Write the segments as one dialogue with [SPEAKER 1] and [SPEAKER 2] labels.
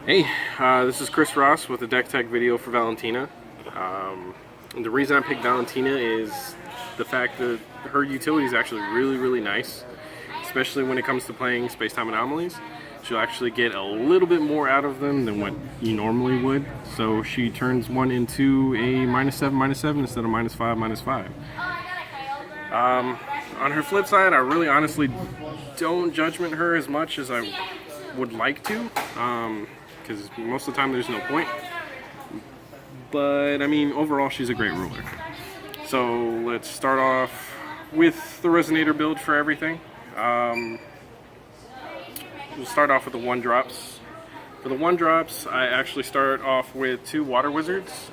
[SPEAKER 1] Hey, this is Chris Ross with a deck tech video for Valentina. The reason I picked Valentina is the fact that her utility is actually really nice, especially when it comes to playing space-time anomalies. She'll actually get a little bit more out of them than what you normally would. So she turns one into a -7/-7 instead of -5/-5. On her flip side, I really honestly don't judgment her as much as I would like to, because most of the time there's no point. But I mean, overall, she's a great ruler. So let's start off with the Resonator build for everything. We'll start off with the 1-drops. For the 1-drops, I actually start off with 2 Water Wizards.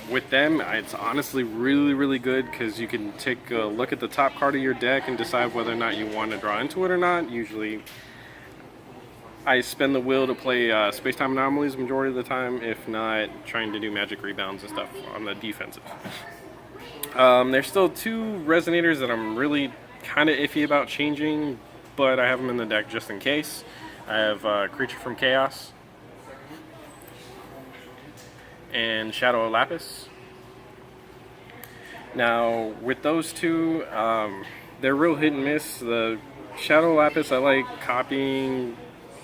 [SPEAKER 1] With them, it's honestly really good because you can take a look at the top card of your deck and decide whether or not you want to draw into it or not. Usually, I spend the will to play space-time anomalies majority of the time, if not trying to do magic rebounds and stuff on the defensive. There's still 2 Resonators that I'm really kind of iffy about changing, but I have them in the deck just in case. I have Creature from Chaos and Shadow of Lapis. Now, with those 2, they're real hit and miss. The Shadow of Lapis, I like copying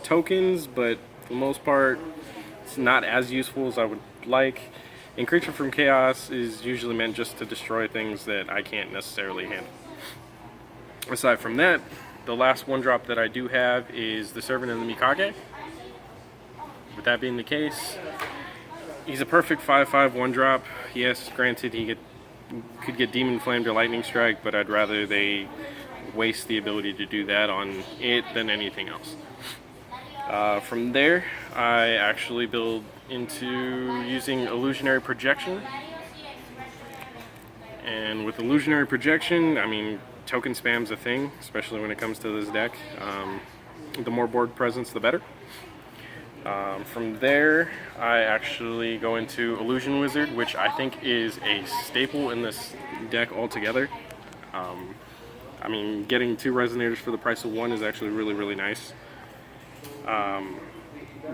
[SPEAKER 1] tokens, but for the most part, it's not as useful as I would like. And Creature from Chaos is usually meant just to destroy things that I can't necessarily handle. Aside from that, the last 1-drop that I do have is the Servant of the Mikage. With that being the case, he's a perfect 5/5 1-drop. Yes, granted, he could get Demon Flamed or Lightning Strike, but I'd rather they waste the ability to do that on it than anything else. From there, I actually build into using Illusionary Projection. And with Illusionary Projection, I mean, token spam's a thing, especially when it comes to this deck. The more board presence, the better. From there, I actually go into Illusion Wizard, which I think is a staple in this deck altogether. I mean, getting 2 Resonators for the price of 1 is actually really nice.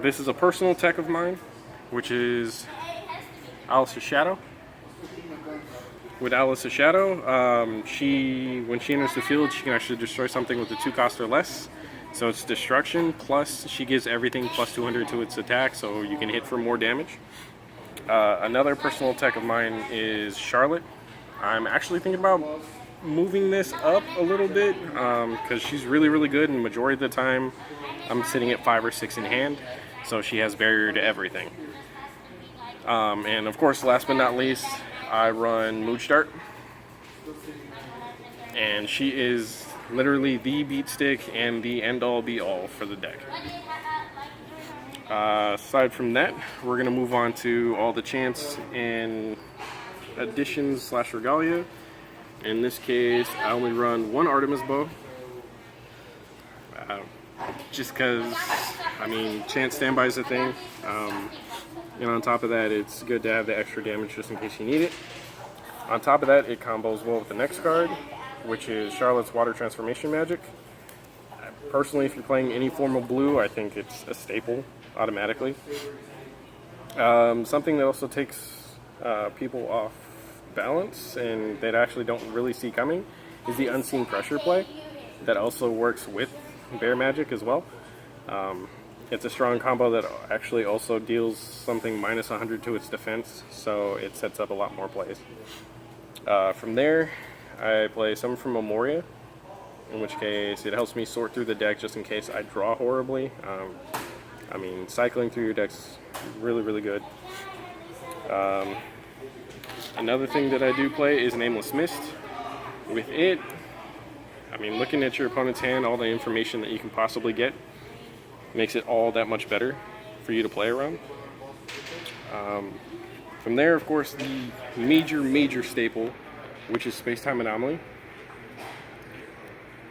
[SPEAKER 1] This is a personal tech of mine, which is Alice's Shadow. With Alice's Shadow, when she enters the field, she can actually destroy something with a 2 cost or less. So it's destruction, plus she gives everything plus 200 to its attack, so you can hit for more damage. Another personal tech of mine is Charlotte. I'm actually thinking about moving this up a little bit, because she's really good, and the majority of the time I'm sitting at 5 or 6 in hand, so she has barrier to everything. And of course, last but not least, I run Mood Start, and she is literally the beat stick and the end-all be-all for the deck. Aside from that, we're going to move on to all the chants and additions / regalia. In this case, I only run 1 Artemis bow, just because, I mean, chant standby is a thing. And on top of that, it's good to have the extra damage just in case you need it. On top of that, it combos well with the next card, which is Charlotte's Water Transformation Magic. Personally, if you're playing any form of blue, I think it's a staple automatically. Something that also takes people off balance and that actually don't really see coming is the Unseen Pressure play that also works with Bear Magic as well. It's a strong combo that actually also deals something minus 100 to its defense, so it sets up a lot more plays. From there, I play some from Memoria, in which case it helps me sort through the deck just in case I draw horribly. I mean, cycling through your deck's really good. Another thing that I do play is Nameless Mist. With it, I mean, looking at your opponent's hand, all the information that you can possibly get makes it all that much better for you to play around. From there, of course, the major staple, which is Space-Time Anomaly.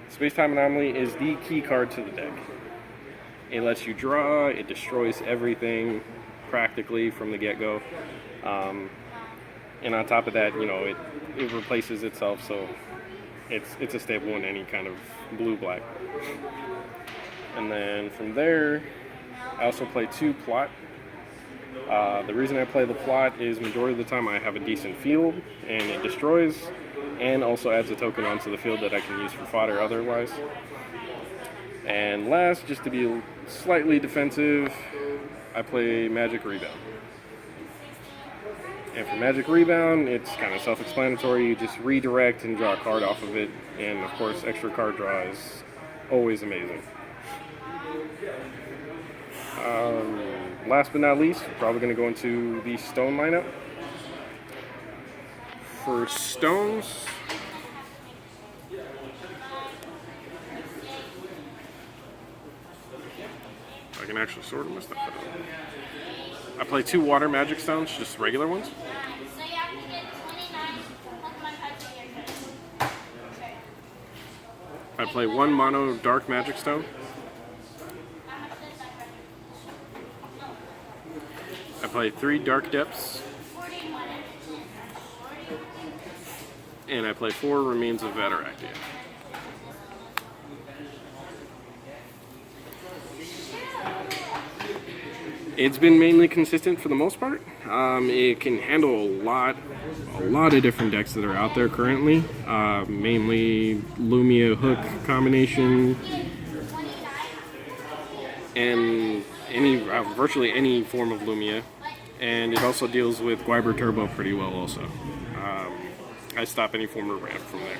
[SPEAKER 1] Space-Time Anomaly is the key card to the deck. It lets you draw, it destroys everything practically from the get-go. And on top of that, you know, it replaces itself, so it's a staple in any kind of blue-black. And then from there, I also play 2 plot. The reason I play the plot is majority of the time I have a decent field and it destroys and also adds a token onto the field that I can use for fodder otherwise. And last, just to be slightly defensive, I play Magic Rebound. And for Magic Rebound, it's kind of self-explanatory. You just redirect and draw a card off of it. And of course, extra card draw is always amazing. Last but not least, we're probably going to go into the stone lineup. For stones, I can actually sort them. I play 2 water magic stones, just regular ones. I play 1 mono dark magic stone. I play 3 dark depths. And I play 4 remains of Vateractia. It's been mainly consistent for the most part. It can handle a lot of different decks that are out there currently. Mainly Lumia Hook combination, and virtually any form of Lumia. And it also deals with Gwyber Turbo pretty well also. I stop any form of ramp from there.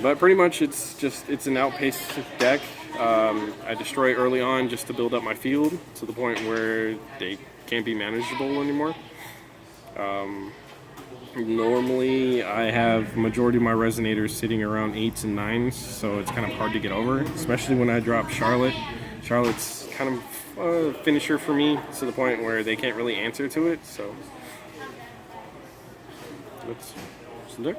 [SPEAKER 1] But pretty much it's an outpaced deck. I destroy early on just to build up my field to the point where they can't be manageable anymore. Normally I have majority of my resonators sitting around 8s and 9s, so it's kind of hard to get over, especially when I drop Charlotte. Charlotte's kind of a finisher for me to the point where they can't really answer to it, so let's do it.